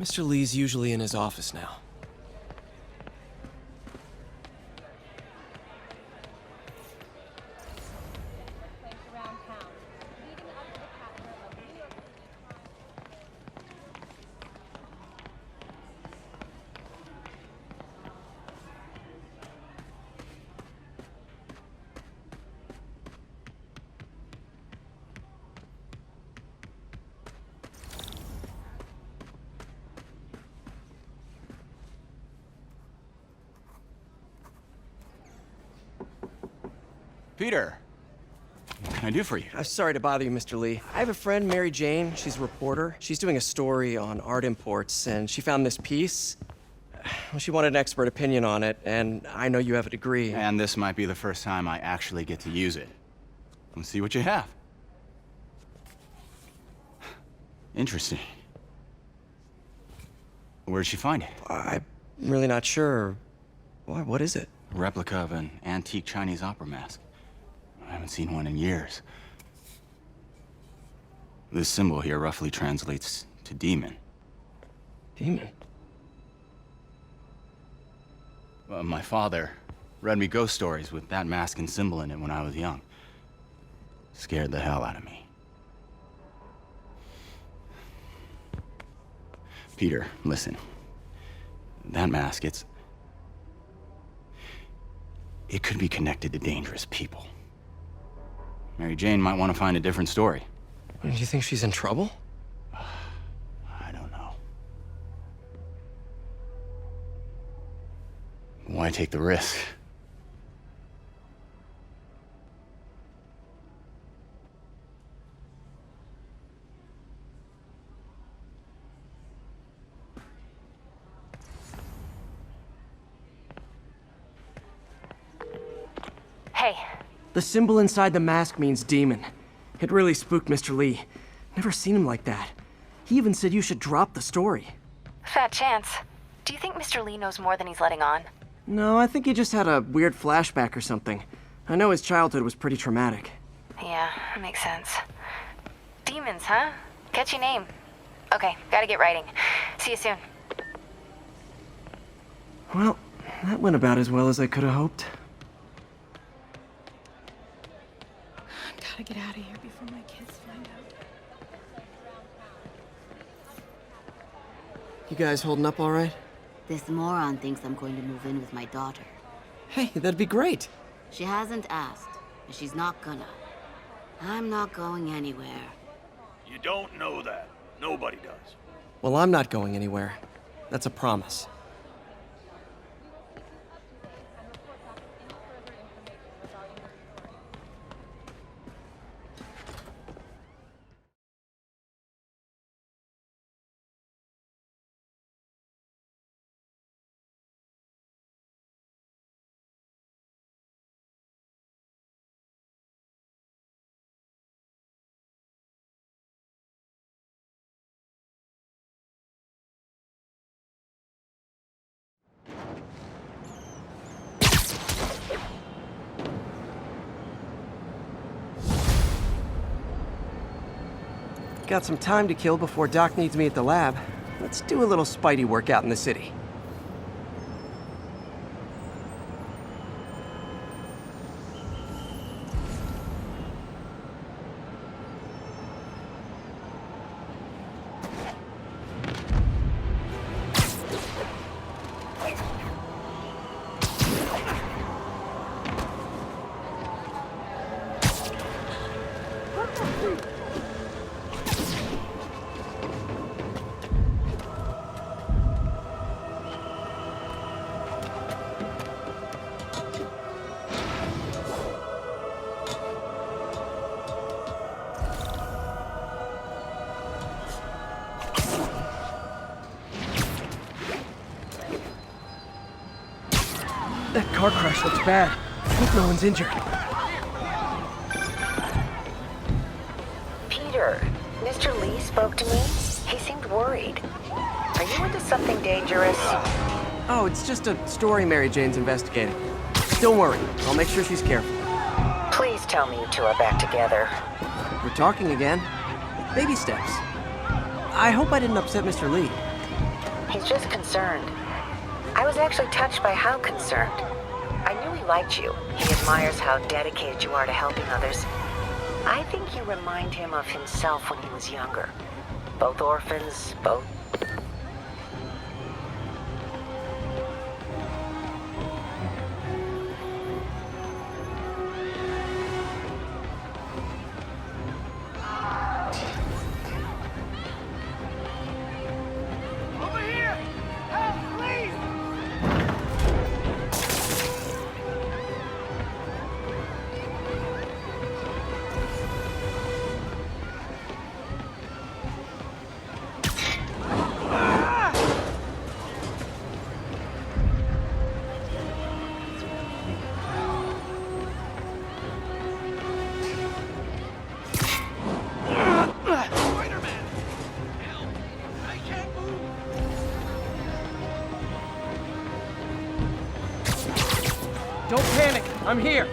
Mr. Lee's usually in his office now. Peter, what can I do for you? I'm sorry to bother you, Mr. Lee. I have a friend, Mary Jane. She's a reporter. She's doing a story on art imports, and she found this piece. Well, she wanted an expert opinion on it, and I know you have a degree. And this might be the first time I actually get to use it. Let's see what you have. Interesting. Where'd she find it? I'm really not sure. Why, what is it? A replica of an antique Chinese opera mask. I haven't seen one in years. This symbol here roughly translates to demon. Demon? My father read me ghost stories with that mask and symbol in it when I was young. Scared the hell out of me. Peter, listen. That mask, it could be connected to dangerous people. Mary Jane might want to find a different story. Do you think she's in trouble? I don't know. Why take the risk? Hey. The symbol inside the mask means demon. It really spooked Mr. Lee. Never seen him like that. He even said you should drop the story. Fat chance. Do you think Mr. Lee knows more than he's letting on? No, I think he just had a weird flashback or something. I know his childhood was pretty traumatic. Yeah, that makes sense. Demons, huh? Catchy name. Okay, gotta get writing. See you soon. Well, that went about as well as I could have hoped. Gotta get out of here before my kids find out. You guys holding up all right? This moron thinks I'm going to move in with my daughter. Hey, that'd be great. She hasn't asked, and she's not gonna. I'm not going anywhere. You don't know that. Nobody does. Well, I'm not going anywhere. That's a promise. Got some time to kill before Doc needs me at the lab. Let's do a little Spidey workout in the city. That car crash looks bad. Hope no one's injured. Peter, Mr. Lee spoke to me. He seemed worried. Are you into something dangerous? Oh, it's just a story Mary Jane's investigating. Don't worry, I'll make sure she's careful. Please tell me you two are back together. We're talking again. Baby steps. I hope I didn't upset Mr. Lee. He's just concerned. I was actually touched by how concerned. I knew he liked you. He admires how dedicated you are to helping others. I think you remind him of himself when he was younger. Both orphans, both... Don't panic, I'm here.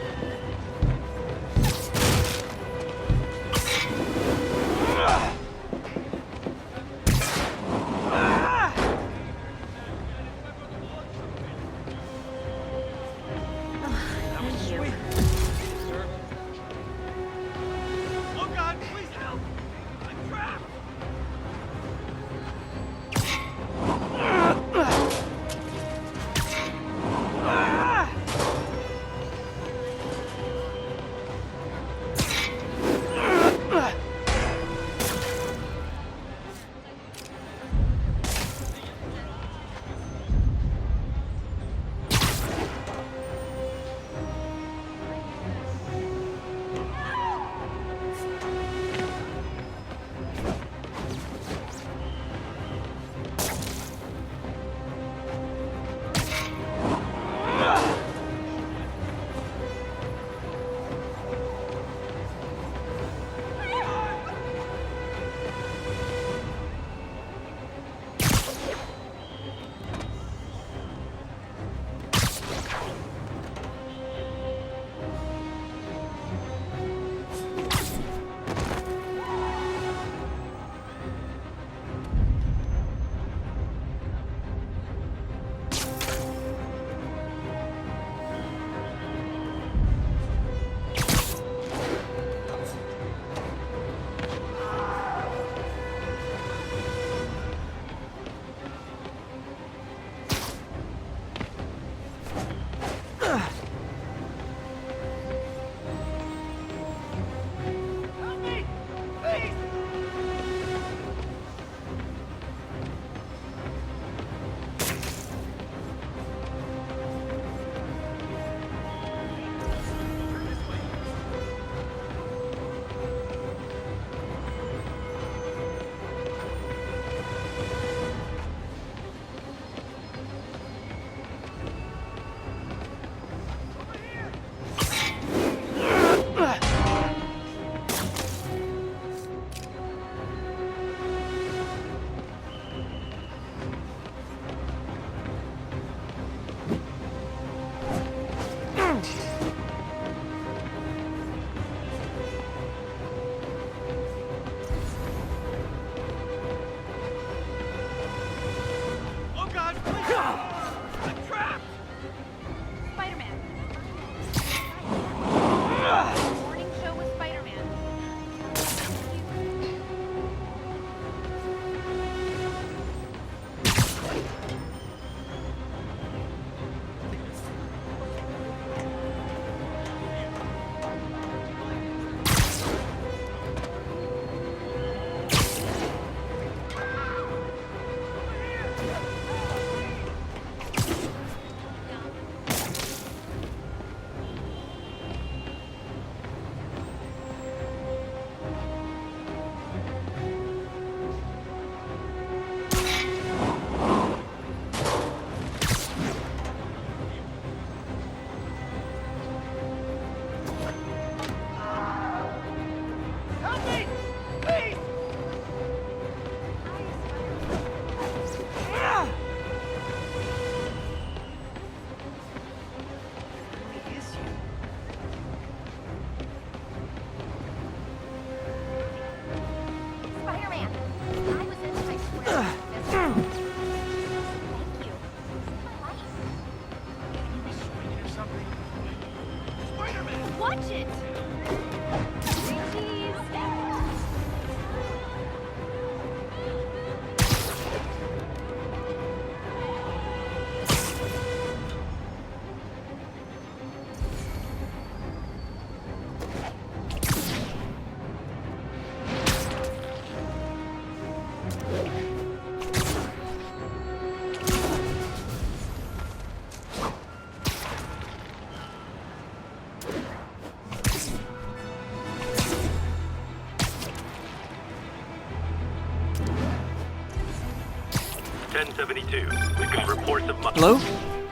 We've got reports of... Hello?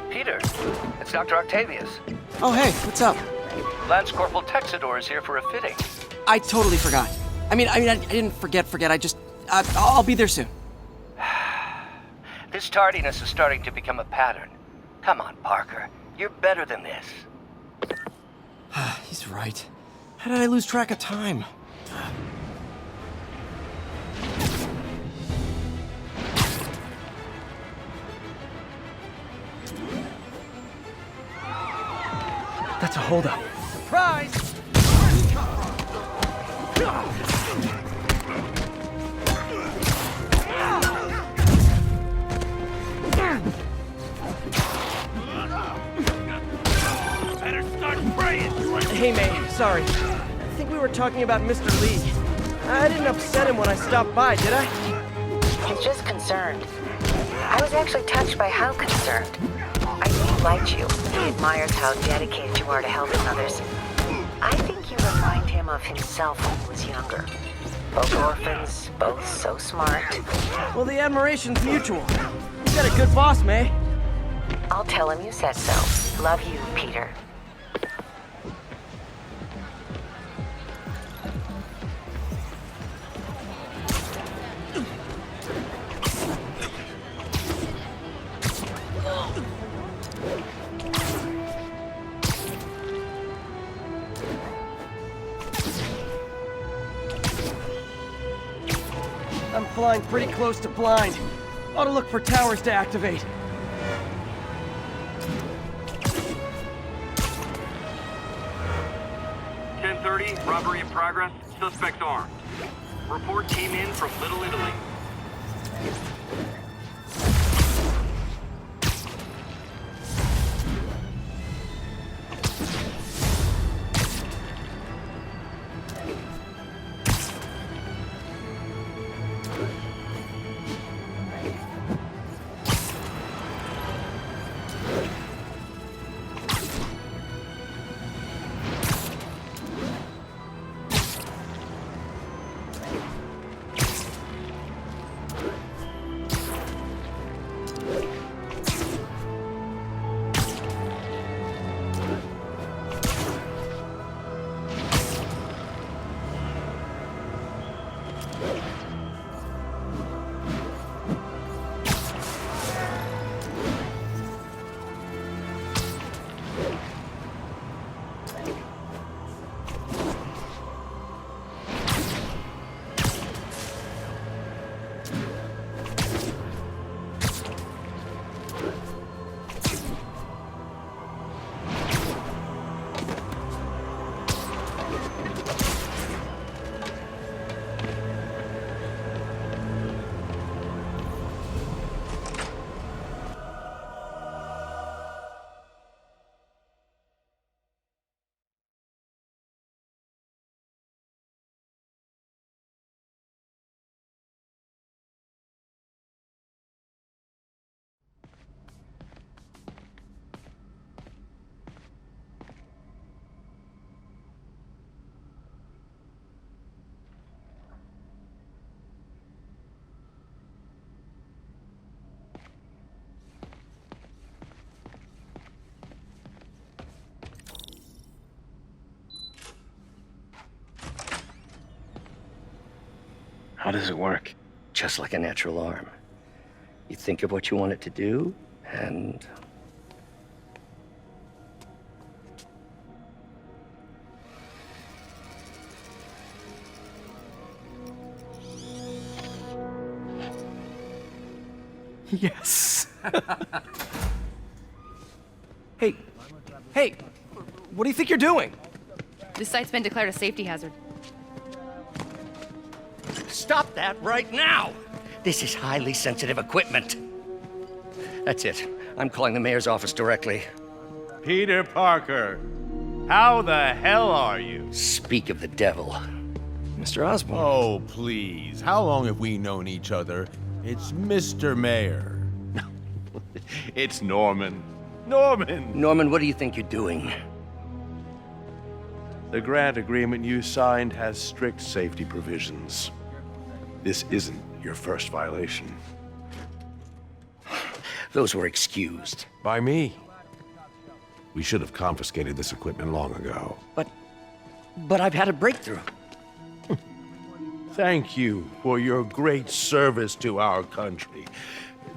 Peter, it's Dr. Octavius. Oh, hey, what's up? Lance Corporal Texador is here for a fitting. I totally forgot. I didn't forget. I just, I'll be there soon. This tardiness is starting to become a pattern. Come on, Parker. You're better than this. He's right. How did I lose track of time? That's a holdup. Surprise! Better start spraying. Hey, May, sorry. I think we were talking about Mr. Lee. I didn't upset him when I stopped by, did I? He's just concerned. I was actually touched by how concerned. I think he liked you. He admires how dedicated you are to helping others. I think you remind him of himself when he was younger. Both orphans, both so smart. Well, the admiration's mutual. You got a good boss, May. I'll tell him you said so. Love you, Peter. I'm flying pretty close to blind. Ought to look for towers to activate. Robbery in progress. Suspects armed. Report came in from Little Italy. How does it work? Just like a natural arm. You think of what you want it to do, and... Yes. Hey, what do you think you're doing? This site's been declared a safety hazard. Stop that right now! This is highly sensitive equipment. That's it. I'm calling the mayor's office directly. Peter Parker, how the hell are you? Speak of the devil. Mr. Osborn. Oh, please. How long have we known each other? It's Mr. Mayor. It's Norman. Norman! Norman, what do you think you're doing? The grant agreement you signed has strict safety provisions. This isn't your first violation. Those were excused. By me. We should have confiscated this equipment long ago. But I've had a breakthrough. Thank you for your great service to our country.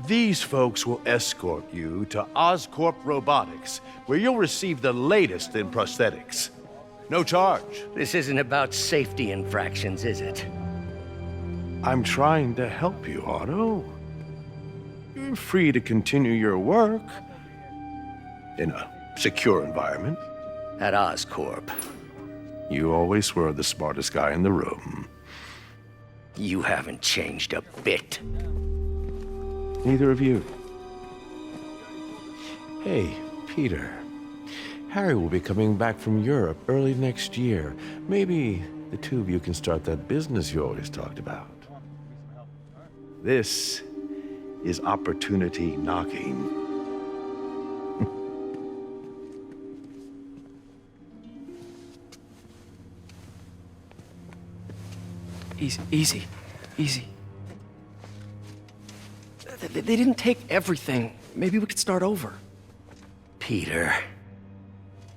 These folks will escort you to Oscorp Robotics, where you'll receive the latest in prosthetics. No charge. This isn't about safety infractions, is it? I'm trying to help you, Otto. You're free to continue your work in a secure environment. At Oscorp. You always were the smartest guy in the room. You haven't changed a bit. Neither of you. Hey, Peter. Harry will be coming back from Europe early next year. Maybe the two of you can start that business you always talked about. This is opportunity knocking. Easy. They didn't take everything. Maybe we could start over. Peter,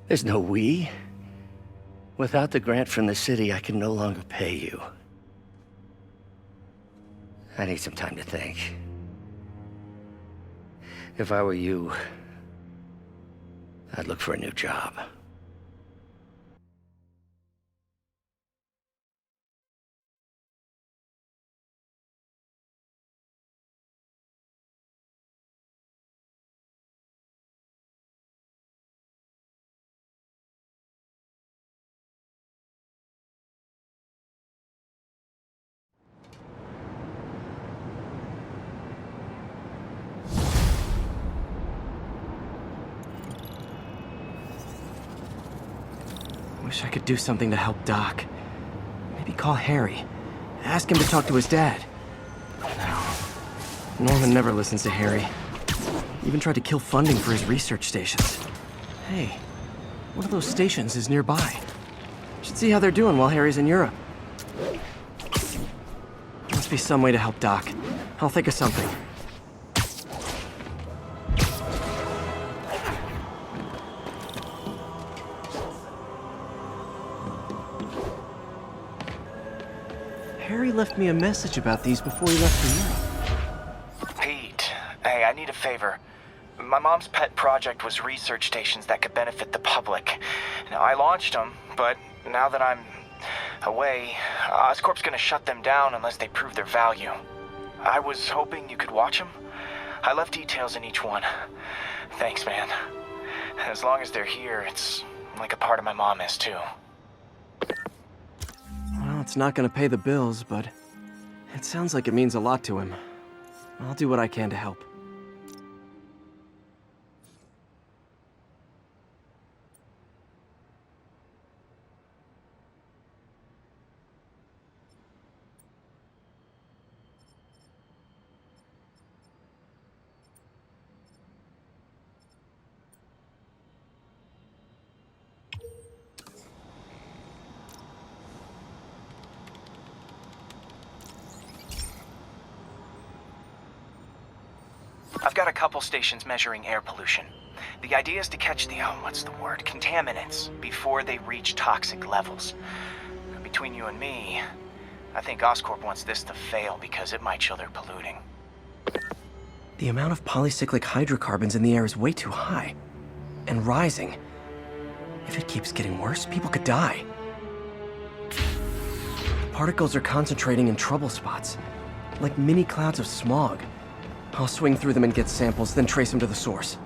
there's no we. Without the grant from the city, I can no longer pay you. I need some time to think. If I were you, I'd look for a new job. Wish I could do something to help Doc. Maybe call Harry. Ask him to talk to his dad. No. Norman never listens to Harry. Even tried to kill funding for his research stations. Hey, one of those stations is nearby. Should see how they're doing while Harry's in Europe. There must be some way to help Doc. I'll think of something. Harry left me a message about these before he left for Europe. Pete, hey, I need a favor. My mom's pet project was research stations that could benefit the public. Now, I launched them, but now that I'm away, Oscorp's gonna shut them down unless they prove their value. I was hoping you could watch them. I left details in each one. Thanks, man. As long as they're here, it's like a part of my mom is, too. Well, it's not gonna pay the bills, but it sounds like it means a lot to him. I'll do what I can to help. I've got a couple stations measuring air pollution. The idea is to catch the, contaminants before they reach toxic levels. Between you and me, I think Oscorp wants this to fail because it might show they're polluting. The amount of polycyclic hydrocarbons in the air is way too high. And rising. If it keeps getting worse, people could die. The particles are concentrating in trouble spots, like mini clouds of smog. I'll swing through them and get samples, then trace them to the source.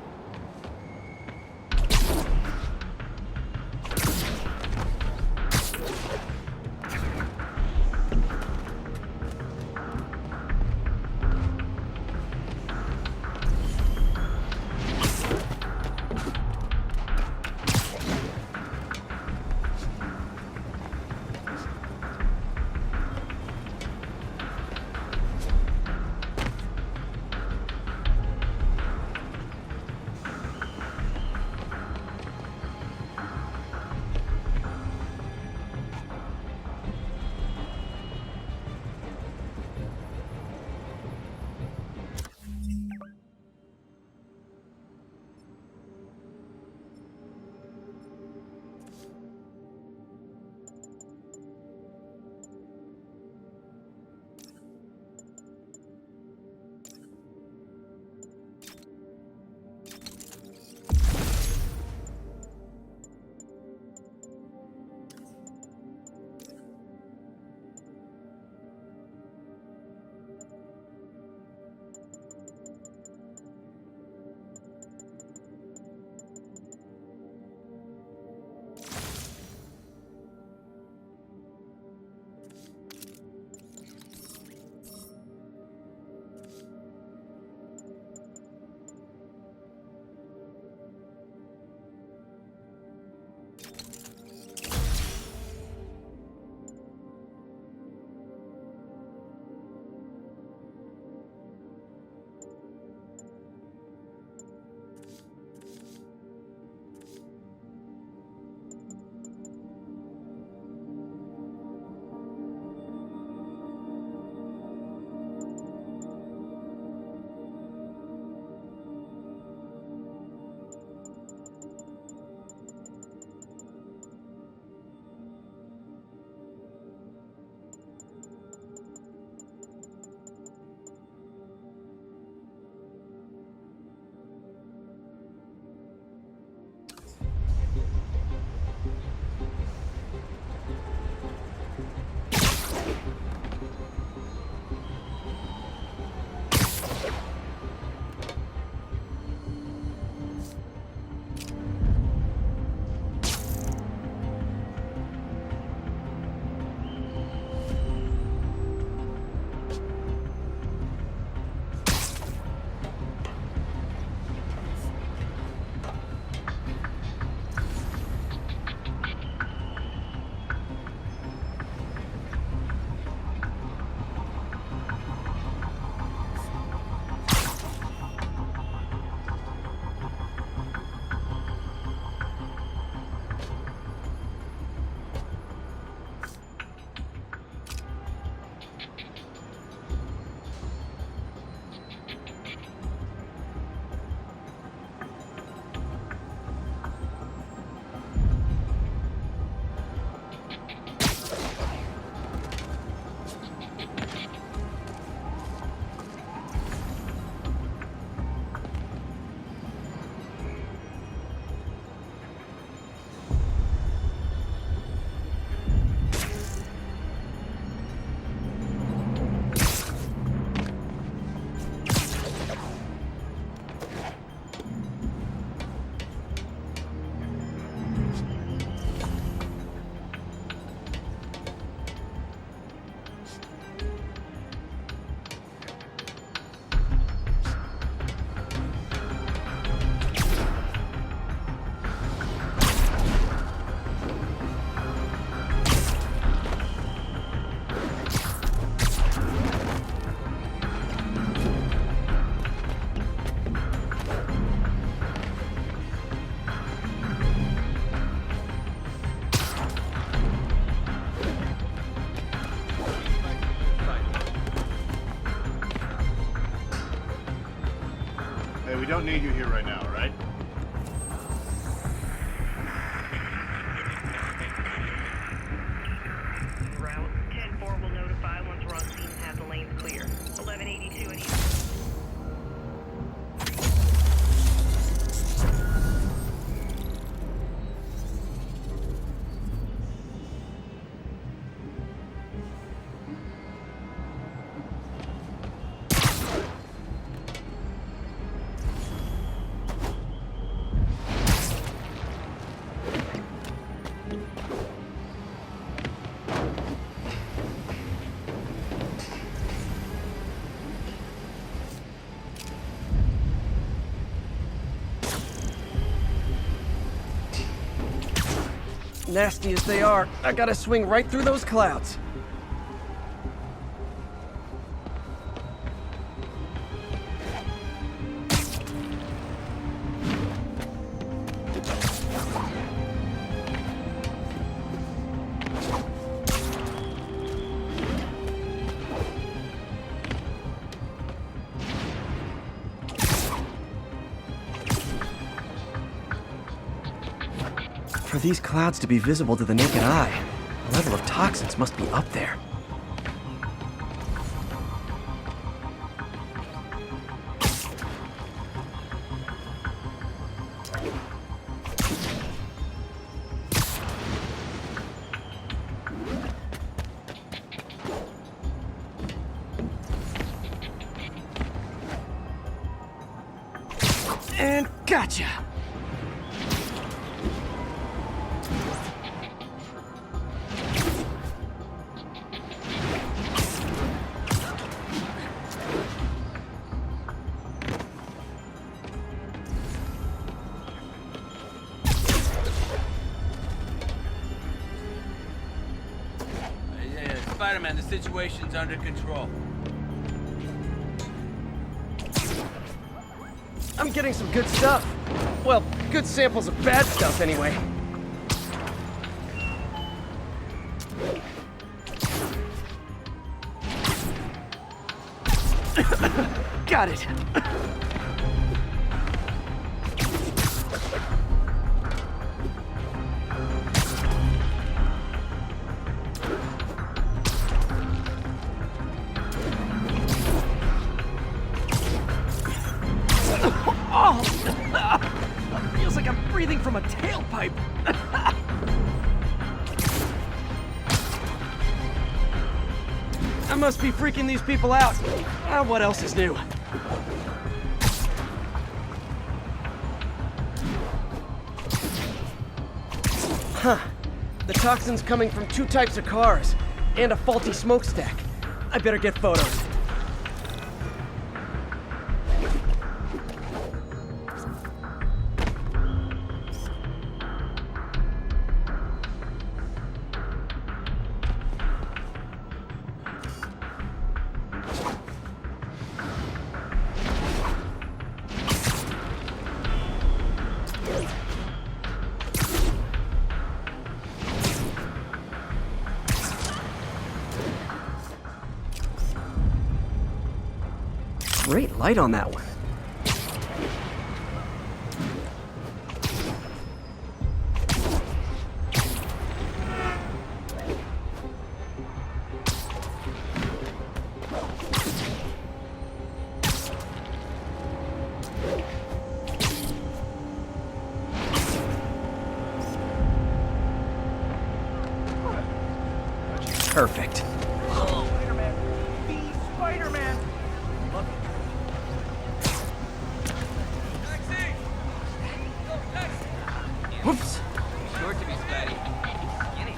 Hey, we don't need you here right now, all right? Route 10-4 will notify once we're on scene and have the lanes clear. 1182 and Nasty as they are, I gotta swing right through those clouds. For these clouds to be visible to the naked eye, the level of toxins must be up there. And gotcha! Spider-Man, the situation's under control. I'm getting some good stuff. Well, good samples of bad stuff, anyway. Got it. Feels like I'm breathing from a tailpipe. I must be freaking these people out. What else is new? Huh. The toxin's coming from two types of cars, and a faulty smokestack. I better get photos. Great light on that one. Perfect. Oh, Spider-Man! Be Spider-Man! Love it. Whoops. Short to be Spidey. Skinny.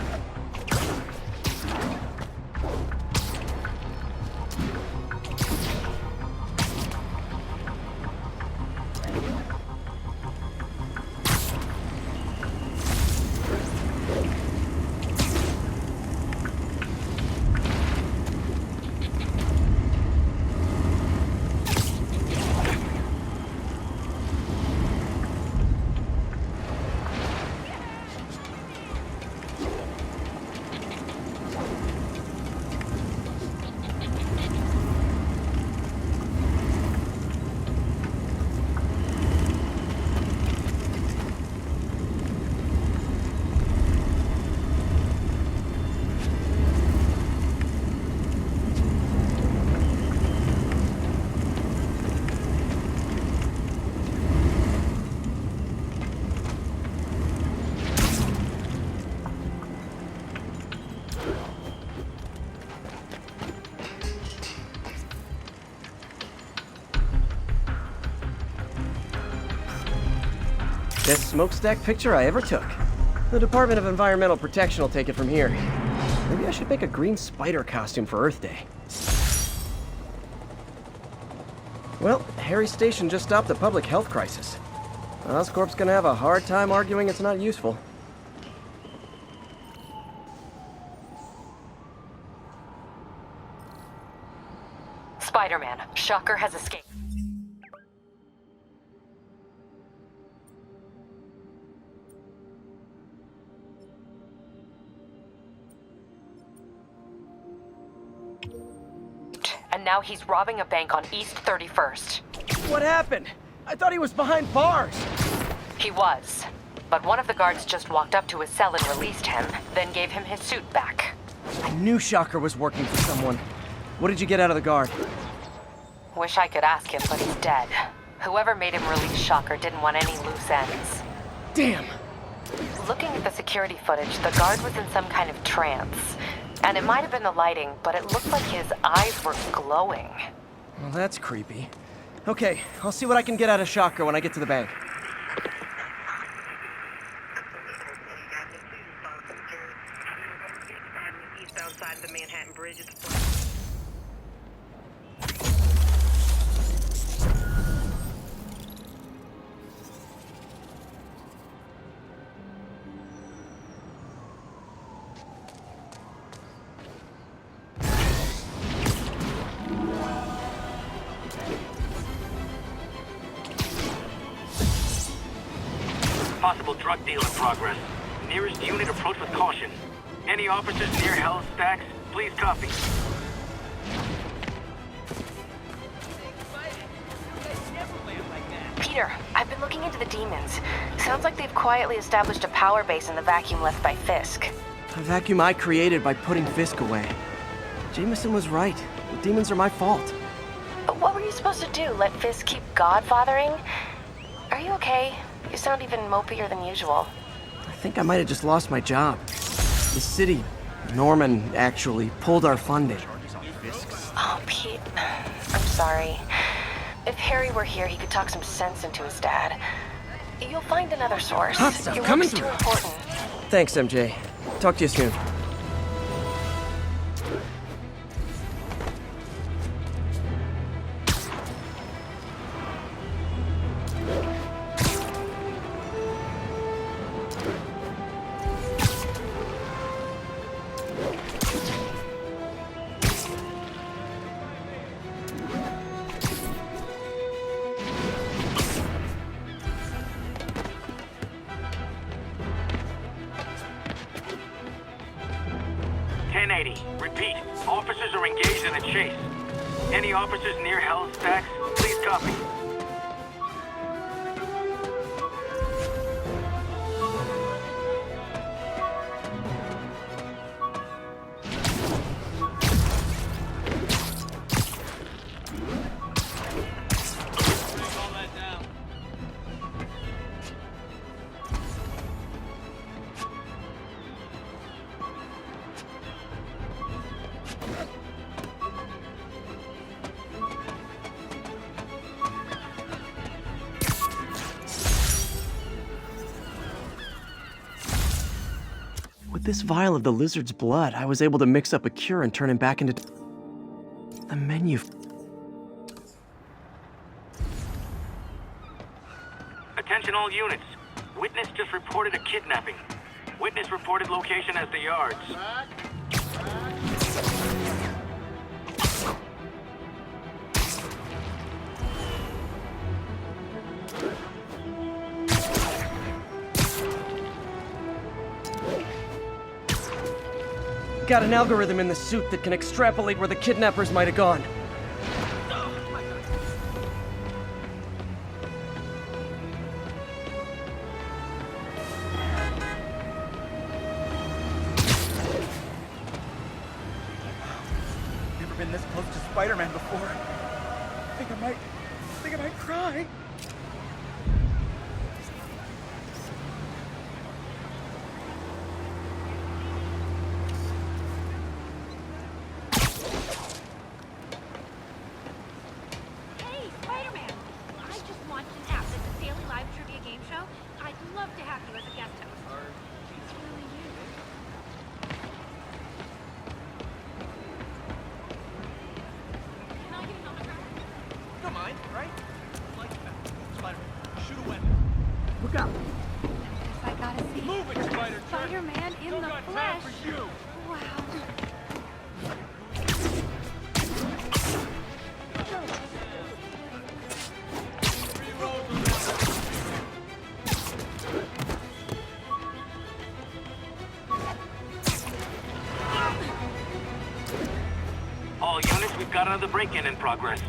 Best smokestack picture I ever took. The Department of Environmental Protection will take it from here. Maybe I should make a green spider costume for Earth Day. Well, Harry's station just stopped a public health crisis. Oscorp's gonna have a hard time arguing it's not useful. Spider-Man, Shocker has escaped. And now he's robbing a bank on East 31st. What happened? I thought he was behind bars. He was. But one of the guards just walked up to his cell and released him, then gave him his suit back. I knew Shocker was working for someone. What did you get out of the guard? Wish I could ask him, but he's dead. Whoever made him release Shocker didn't want any loose ends. Damn! Looking at the security footage, the guard was in some kind of trance. And it might have been the lighting, but it looked like his eyes were glowing. Well, that's creepy. Okay, I'll see what I can get out of Shocker when I get to the bank. Eastbound side of the Manhattan Bridge at the front. Possible drug deal in progress. Nearest unit approach with caution. Any officers near Hell's Stacks, please copy. Peter, I've been looking into the demons. Sounds like they've quietly established a power base in the vacuum left by Fisk. A vacuum I created by putting Fisk away. Jameson was right. The demons are my fault. What were you supposed to do? Let Fisk keep godfathering? Are you okay? You sound even mopier than usual. I think I might have just lost my job. The city, Norman, actually, pulled our funding. Oh, Pete. I'm sorry. If Harry were here, he could talk some sense into his dad. You'll find another source. Hot stuff Your coming work's through. too important. Thanks, MJ. Talk to you soon. Repeat, officers are engaged in a chase. Any officers near Hell's Stacks, please copy. With this vial of the lizard's blood, I was able to mix up a cure and turn him back into... The menu... Attention all units. Witness just reported a kidnapping. Witness reported location as the yards. Got an algorithm in the suit that can extrapolate where the kidnappers might have gone. Never been this close to Spider-Man before. I think I might cry. Hey, Spider-Man! I just launched an app that's a daily live trivia game show. I'd love to have you as a guest host. It's really you. Can I get an autograph? You don't mind, right? Like that. Spider-Man, shoot a weapon. Look out. I gotta see. Move it, Spider-Man. Spider-Man in Still the got flesh. time for you. Wow. All units, we've got another break-in in progress.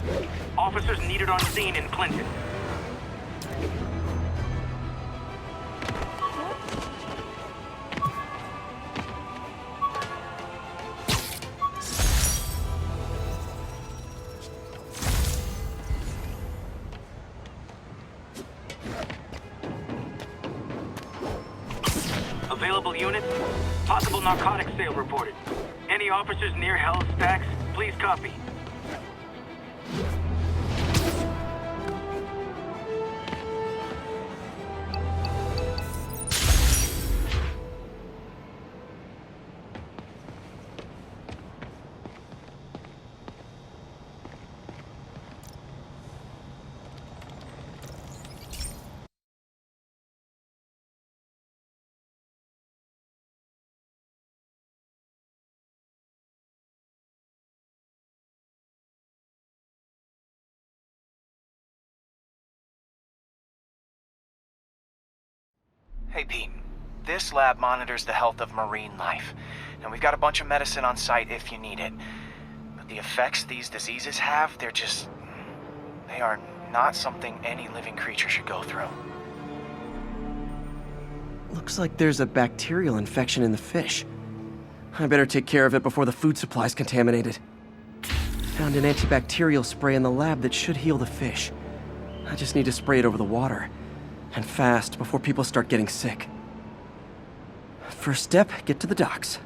Officers needed on scene in Clinton. Available units, possible narcotics sale reported. Any officers near Hell's Stacks, please copy. Hey, Pete. This lab monitors the health of marine life. And we've got a bunch of medicine on site if you need it. But the effects these diseases have, they are not something any living creature should go through. Looks like there's a bacterial infection in the fish. I better take care of it before the food supply's contaminated. Found an antibacterial spray in the lab that should heal the fish. I just need to spray it over the water. And fast, before people start getting sick. First step, get to the docks.